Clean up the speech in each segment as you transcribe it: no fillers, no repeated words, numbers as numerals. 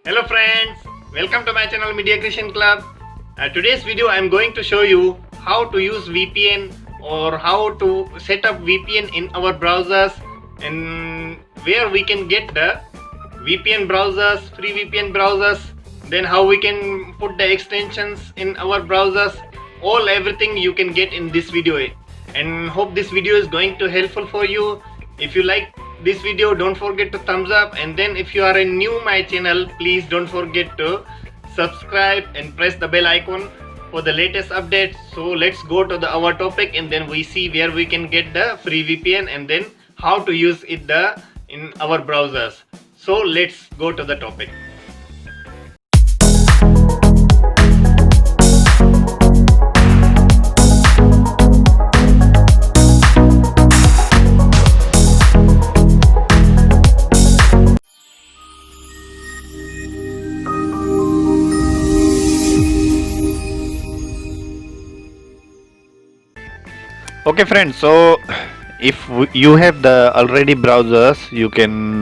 Hello friends, welcome to my channel Media Creation Club. Today's video I am going to show you how to use VPN or how to set up VPN in our browsers and where we can get the VPN browsers, free VPN browsers, then how we can put the extensions in our browsers, everything you can get in this video, and hope this video is going to helpful for you. If you like this video, don't forget to thumbs up, and then if you are a new my channel, please don't forget to subscribe and press the bell icon for the latest updates. So let's go to our topic, and then we see where we can get the free VPN and then how to use it in our browsers. So let's go to the topic. Okay friends, so if you have the already browsers, you can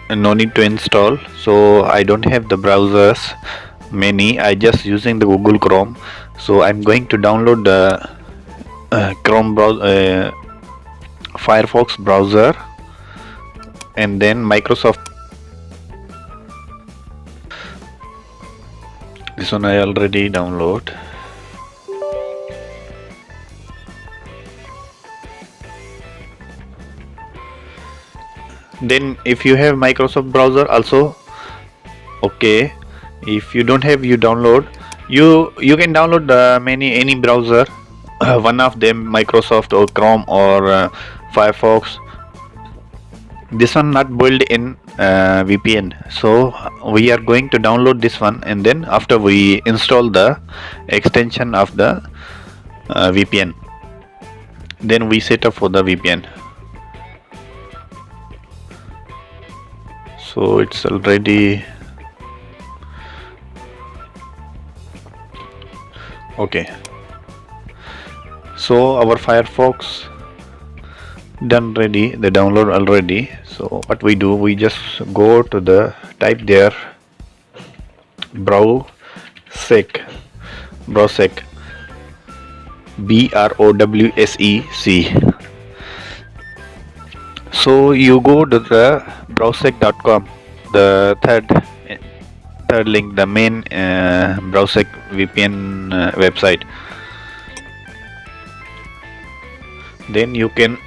no need to install. So I don't have the browsers many, I just using the Google Chrome. So I'm going to download the Chrome browser, Firefox browser, and then Microsoft. This one I already download. Then if you have Microsoft browser also okay. If you don't have, you download, you can download any browser, one of them Microsoft or Chrome or Firefox. This one not built in VPN, so we are going to download this one, and then after we install the extension of the VPN, then we set up for the VPN. So it's already okay. So our Firefox done ready, the download already. So what we do, we just go to the type there Browsec, BROWSEC. So you go to the Browsec.com, the third link, the main Browsec VPN website. Then you can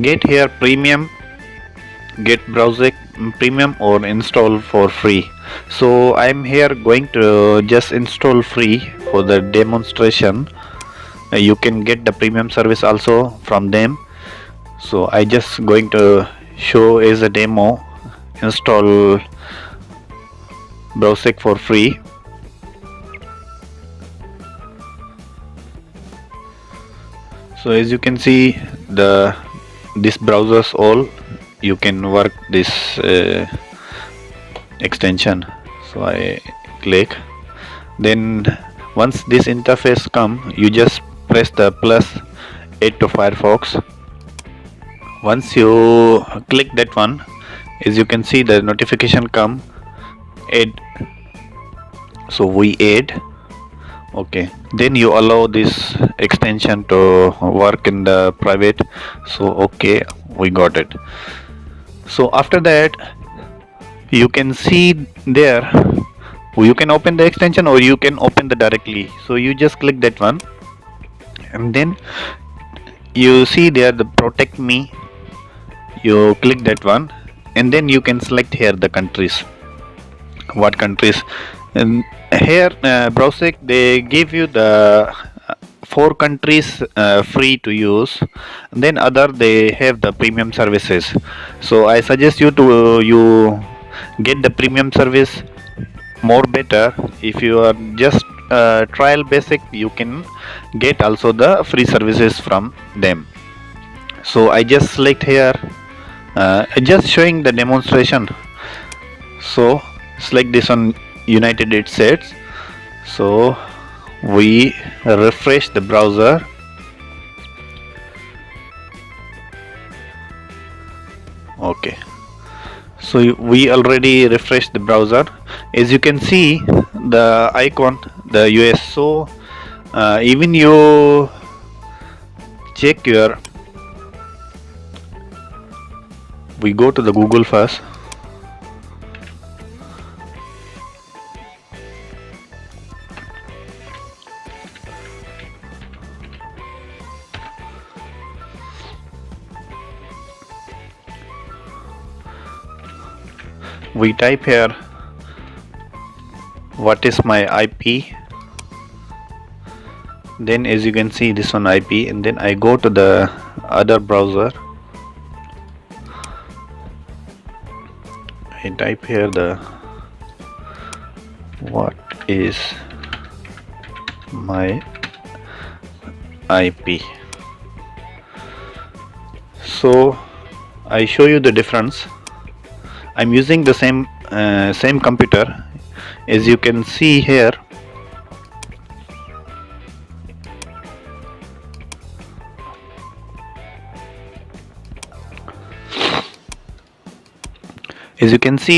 get here premium, get Browsec premium or install for free. So I'm here going to just install free for the demonstration. You can get the premium service also from them. So I just going to show as a demo, install Browsec for free. So as you can see, this browsers all you can work this extension. So I click, then once this interface come, you just press the plus, add to Firefox. Once you click that one, as you can see the notification come, add. So we add, okay. Then you allow this extension to work in the private. So okay, we got it. So after that, you can see there, you can open the extension or you can open the directly. So you just click that one, and then you see there the protect me. You click that one, and then you can select here the countries, what countries. And here Browsec, they give you the 4 countries free to use, and then other they have the premium services. So I suggest you to get the premium service more better. If you are just trial basic, you can get also the free services from them. So I just select here, just showing the demonstration. So select this on United States. So we refresh the browser. Okay, So we already refreshed the browser. As you can see the icon, the US. So even you check your, we go to the Google first. We type here what is my IP. Then as you can see this one IP, and then I go to the other browser. I type here the what is my IP. So I show you the difference. I'm using the same computer. As you can see here,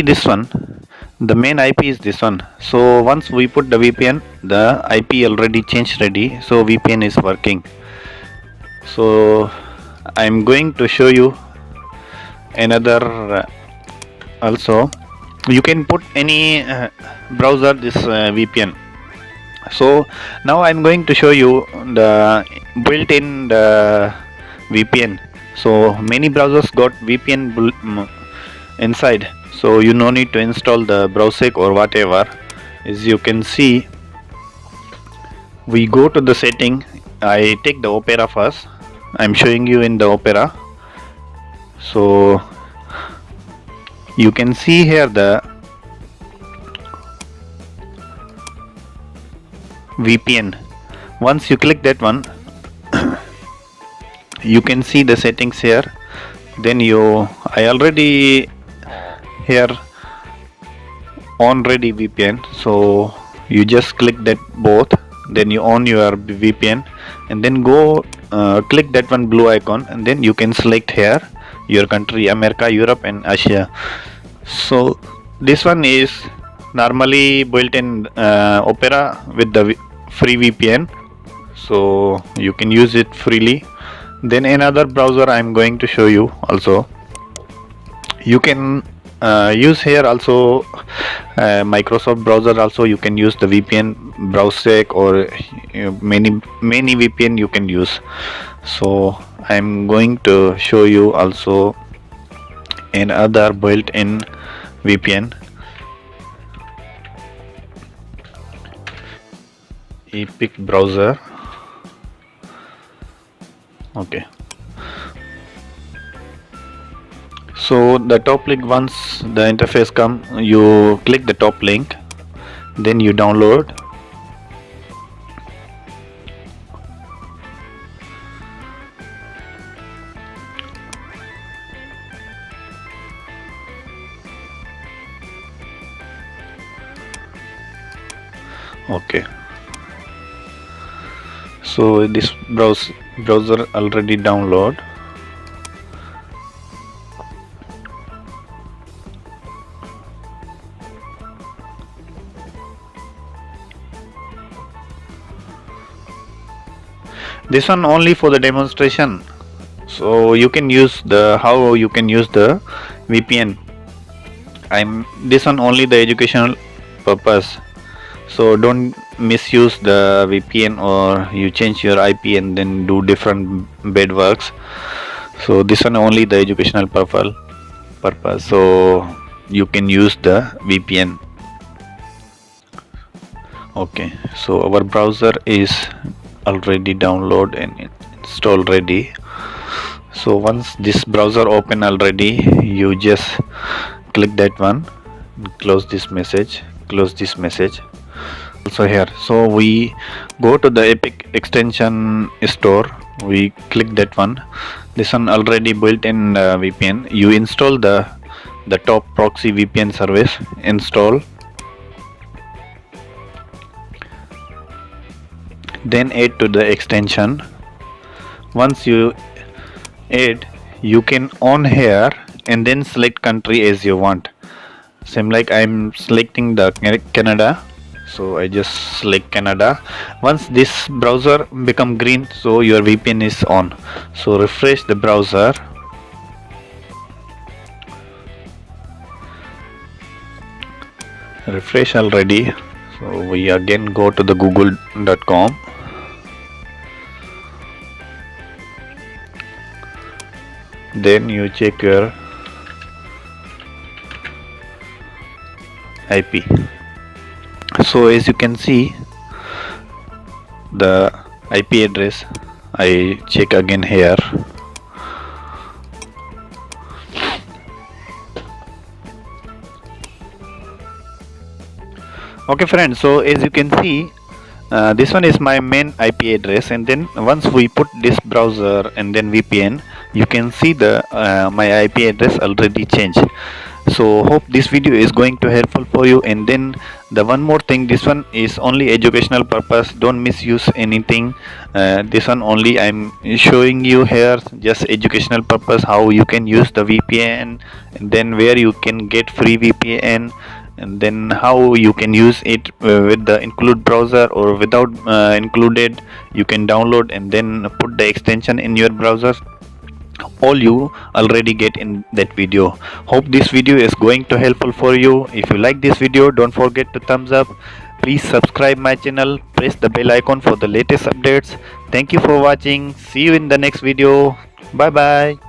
this one, the main IP is this one. So once we put the VPN, the IP already changed ready, so VPN is working. So I'm going to show you another also. You can put any browser this VPN. So now I'm going to show you the built-in VPN. So many browsers got VPN inside, so you no need to install the Browsec or whatever. As you can see, we go to the setting. I take the Opera first. I'm showing you in the Opera. So you can see here the VPN. Once you click that one, you can see the settings here. Then I already here on ready VPN, so you just click that both, then you on your VPN, and then go click that one blue icon, and then you can select here your country, America, Europe and Asia. So this one is normally built in Opera with the free VPN, so you can use it freely. Then another browser I'm going to show you also. You can use here also Microsoft browser. Also you can use the VPN, Browsec, or many VPN you can use. So I'm going to show you also another built-in VPN, Epic browser. Okay, so the top link, once the interface come, you click the top link, then you download. Okay, so this browser already download. This one only for the demonstration, so you can use how you can use the VPN. This one only the educational purpose, so don't misuse the VPN or you change your IP and then do different bad works. So this one only the educational purpose, so you can use the VPN. Okay, so our browser is already download and install ready. So once this browser open already, you just click that one, close this message, also here. So we go to the Epic extension store, we click that one. This one already built in VPN. You install the top proxy VPN service, install, then add to the extension. Once you add, you can on here and then select country as you want. Same like I'm selecting the Canada, so I just select Canada. Once this browser become green, so your VPN is on. So refresh the browser. Refresh already. So we again go to the google.com. Then you check your IP. So as you can see, the IP address, I check again here. Okay friends, so as you can see, this one is my main IP address, and then once we put this browser and then VPN, you can see the my IP address already changed. So hope this video is going to helpful for you. And then the one more thing, this one is only educational purpose, don't misuse anything. This one only I'm showing you here, just educational purpose, how you can use the VPN, and then where you can get free VPN, and then how you can use it with the include browser or without included. You can download and then put the extension in your browser. All you already get in that video. Hope this video is going to helpful for you. If you like this video, don't forget to thumbs up. Please subscribe my channel, press the bell icon for the latest updates. Thank you for watching. See you in the next video. Bye bye.